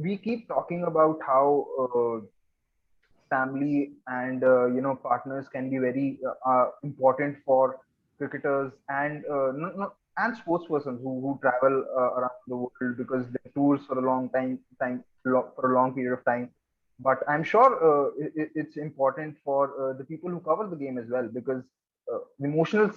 we keep talking about how family and partners can be very important for cricketers and and sports persons who travel around the world because they tours for a for a long period of time. But I'm sure it's important for the people who cover the game as well, because emotional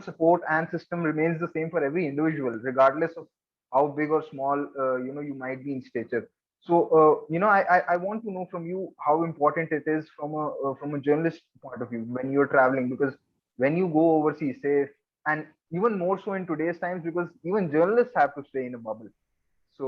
support and system remains the same for every individual, regardless of how big or small you might be in stature. So, I want to know from you how important it is from a journalist point of view when you're traveling, because when you go overseas, say, and even more so in today's times, because even journalists have to stay in a bubble. So,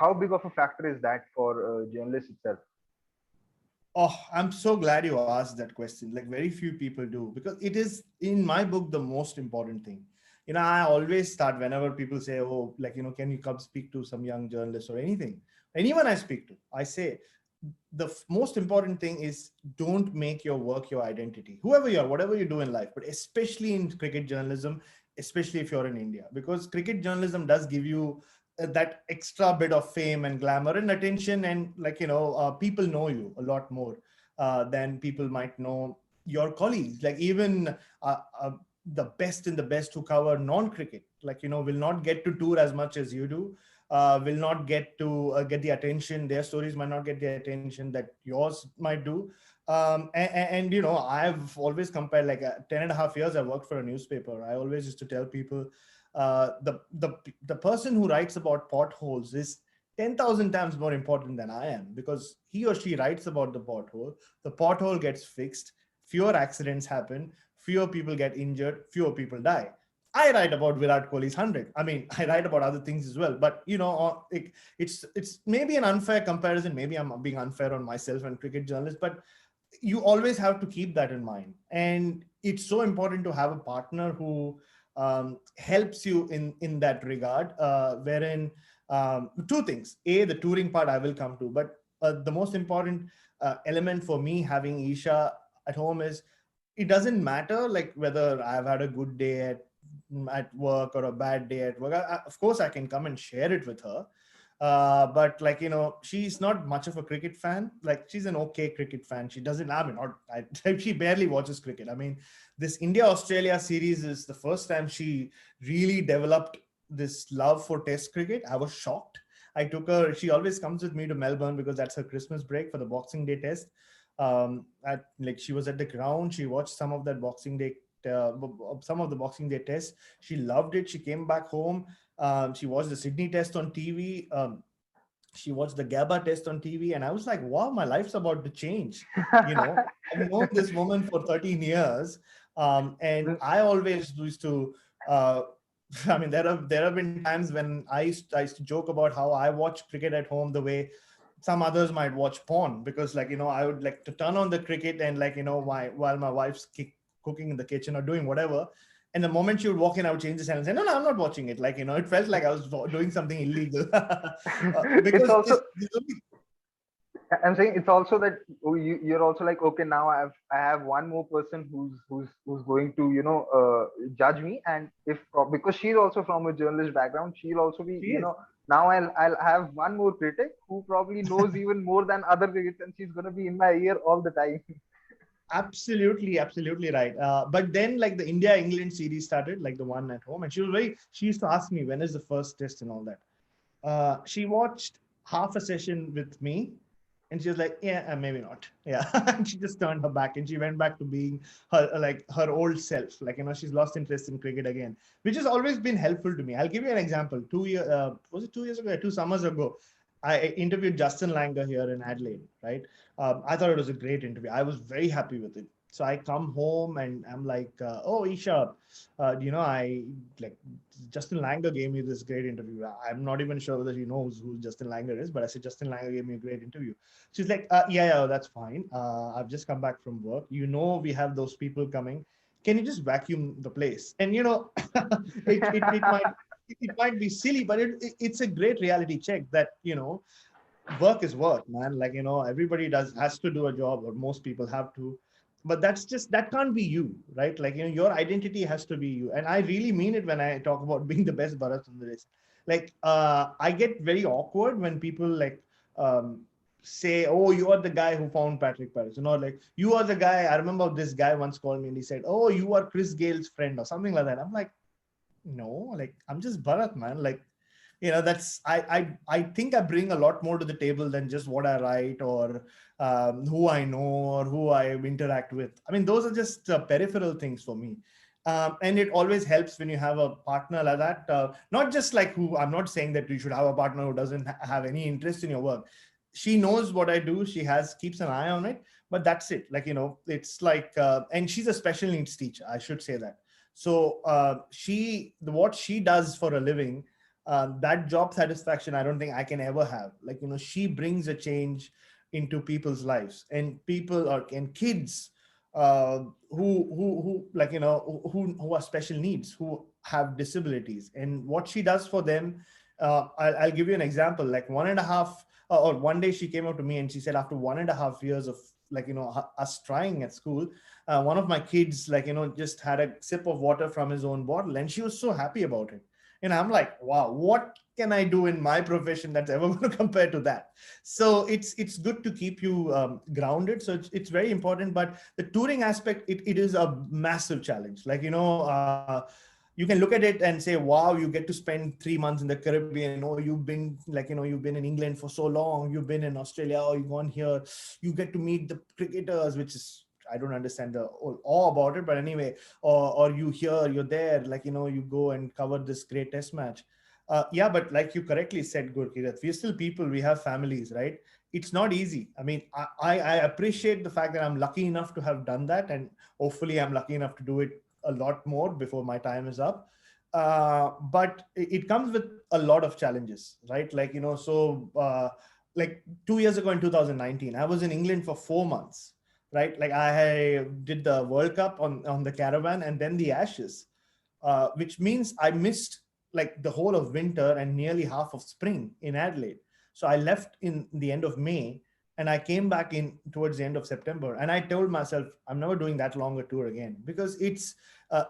how big of a factor is that for journalists itself? Oh, I'm so glad you asked that question. Like very few people do, because it is in my book the most important thing. I always start whenever people say, "Oh, like can you come speak to some young journalist or anything?" Anyone I speak to, I say the most important thing is don't make your work your identity. Whoever you are, whatever you do in life, but especially in cricket journalism, especially if you're in India, because cricket journalism does give you that extra bit of fame and glamour and attention, and people know you a lot more than people might know your colleagues. Like even the best in the best who cover non-cricket, will not get to tour as much as you do, will not get to get the attention. Their stories might not get the attention that yours might do. I've always compared, like 10 and a half years I worked for a newspaper. I always used to tell people the person who writes about potholes is 10,000 times more important than I am, because he or she writes about the pothole gets fixed, fewer accidents happen, fewer people get injured, fewer people die. I write about Virat Kohli's 100. I mean, I write about other things as well. But it's maybe an unfair comparison. Maybe I'm being unfair on myself and cricket journalists. But you always have to keep that in mind. And it's so important to have a partner who helps you in that regard. Wherein two things: a, the touring part I will come to, but the most important element for me having Isha at home is it doesn't matter like whether I've had a good day at work or a bad day at work. Of course, I can come and share it with her. But she's not much of a cricket fan. Like she's an okay cricket fan. She doesn't. I mean, not. She barely watches cricket. I mean, this India Australia series is the first time she really developed this love for Test cricket. I was shocked. I took her. She always comes with me to Melbourne because that's her Christmas break for the Boxing Day Test. She was at the ground. She watched some of the Boxing Day tests. She loved it. She came back home. She watched the Sydney test on TV. She watched the Gabba test on TV, and I was like, "Wow, my life's about to change." I've known this woman for 13 years, and I always used to. I mean, there have been times when I used to joke about how I watch cricket at home the way some others might watch porn, because I would like to turn on the cricket and while my wife's cooking in the kitchen or doing whatever, and the moment she would walk in, I would change the channel and say, no, I'm not watching it. It felt like I was doing something illegal. It's Because also, this only, I'm saying it's also that you're also like, okay, now I have one more person who's going to judge me, and because she's also from a journalist background, she'll also be she is. now I'll have one more critic who probably knows even more than other critics, and she's gonna be in my ear all the time. Absolutely, absolutely right. But then, like the India England series started, like the one at home, and she used to ask me when is the first test and all that. She watched half a session with me, and she was like, "Yeah, maybe not." Yeah, and she just turned her back and she went back to being her old self. She's lost interest in cricket again, which has always been helpful to me. I'll give you an example. Was it 2 years ago? 2 summers ago, I interviewed Justin Langer here in Adelaide. Right, I thought it was a great interview. I was very happy with it. So I come home and I'm like, "Oh, Isha, I like Justin Langer gave me this great interview. I'm not even sure whether she knows who Justin Langer is, but I said Justin Langer gave me a great interview." She's like, "Yeah, that's fine. I've just come back from work. We have those people coming. Can you just vacuum the place?" And it might be silly, but it's a great reality check that work is work, man. Everybody has to do a job, or most people have to. But that can't be you, right? Your identity has to be you. And I really mean it when I talk about being the best Bharat Sundaresan. like I get very awkward when people like um, say, "Oh, you are the guy who found Patrick Paris," like you are the guy. I remember this guy once called me and he said, "Oh, you are Chris Gale's friend," or something like that. I'm like, no, like I'm just Bharat, man. Like, that's I think I bring a lot more to the table than just what I write or who I know or who I interact with. I mean, those are just peripheral things for me. And it always helps when you have a partner like that. Not just like who, I'm not saying that you should have a partner who doesn't have any interest in your work. She knows what I do. She keeps an eye on it, but that's it. Like, it's like, and she's a special needs teacher. I should say that. So what she does for a living, that job satisfaction, I don't think I can ever have. Like, she brings a change into people's lives, and people and kids who like, who are special needs, who have disabilities, and what she does for them. I'll give you an example. Like one and a half, or one day she came up to me and she said, after 1.5 years of like, us trying at school, one of my kids, like, just had a sip of water from his own bottle, and she was so happy about it. And I'm like, wow, what can I do in my profession that's ever going to compare to that? So it's good to keep you grounded. So it's very important. But the touring aspect, it is a massive challenge. Like, you can look at it and say, wow, you get to spend 3 months in the Caribbean. Oh, you've been like, you've been in England for so long. You've been in Australia. Oh, you've gone here. You get to meet the cricketers, which is, I don't understand the awe about it, but anyway, or you here, you're there, like, you go and cover this great test match. Yeah, but like you correctly said, Gurki, that we're still people, we have families, right? It's not easy. I mean, I appreciate the fact that I'm lucky enough to have done that, and hopefully I'm lucky enough to do it a lot more before my time is up. But it comes with a lot of challenges, right? Like, like 2 years ago in 2019, I was in England for 4 months, right? Like I did the World Cup on the caravan and then the Ashes, which means I missed like the whole of winter and nearly half of spring in Adelaide. So I left in the end of May and I came back in towards the end of September. And I told myself, I'm never doing that long a tour again, because it's uh,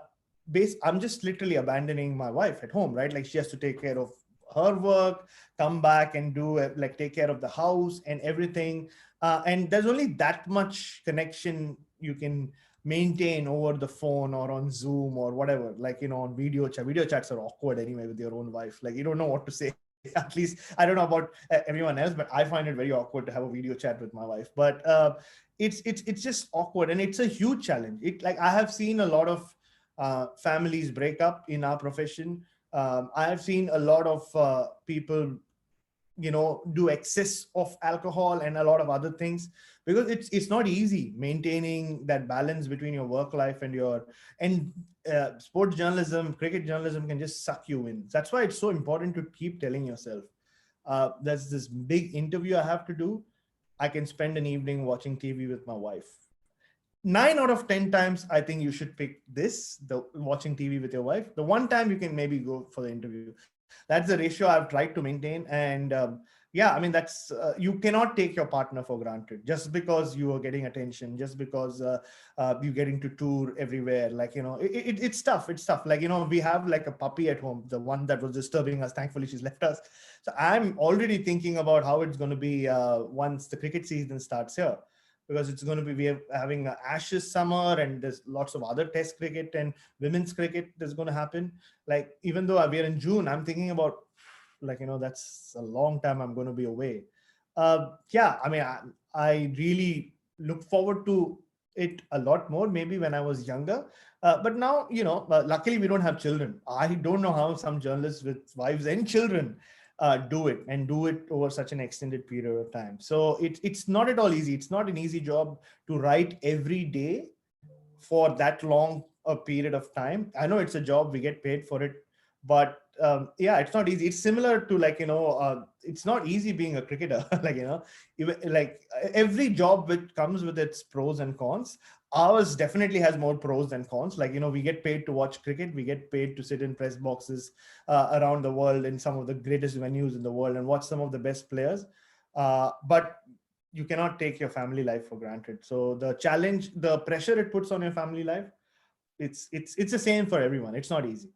I'm just literally abandoning my wife at home, right? Like she has to take care of her work, come back and do like take care of the house and everything. And there's only that much connection you can maintain over the phone or on Zoom or whatever, like, on video chats are awkward anyway with your own wife. Like you don't know what to say. At least I don't know about everyone else, but I find it very awkward to have a video chat with my wife. But it's just awkward, and it's a huge challenge. It like I have seen a lot of families break up in our profession. I have seen a lot of people, do excess of alcohol and a lot of other things, because it's not easy maintaining that balance between your work life and your and sports journalism, cricket journalism can just suck you in. That's why it's so important to keep telling yourself, there's this big interview I have to do. I can spend an evening watching TV with my wife. 9 out of 10 times, I think you should pick the watching TV with your wife. The one time you can maybe go for the interview. That's the ratio I've tried to maintain. And yeah, I mean, you cannot take your partner for granted just because you are getting attention, just because you're getting to tour everywhere. Like, it's tough. It's tough. Like, we have like a puppy at home, the one that was disturbing us. Thankfully, she's left us. So I'm already thinking about how it's going to be once the cricket season starts here, because it's going to be we having a Ashes summer, and there's lots of other Test cricket and women's cricket that's going to happen. Like even though we're in June, I'm thinking about like, that's a long time I'm going to be away. Yeah, I mean, I really look forward to it a lot more maybe when I was younger. But now, luckily we don't have children. I don't know how some journalists with wives and children do it, and do it over such an extended period of time. So it's not at all easy. It's not an easy job to write every day for that long a period of time. I know it's a job, we get paid for it, but yeah, it's not easy. It's similar to like, it's not easy being a cricketer. Like, like every job which comes with its pros and cons. Ours definitely has more pros than cons. Like, we get paid to watch cricket, we get paid to sit in press boxes around the world in some of the greatest venues in the world and watch some of the best players. But you cannot take your family life for granted. So the challenge, the pressure it puts on your family life, it's the same for everyone. It's not easy.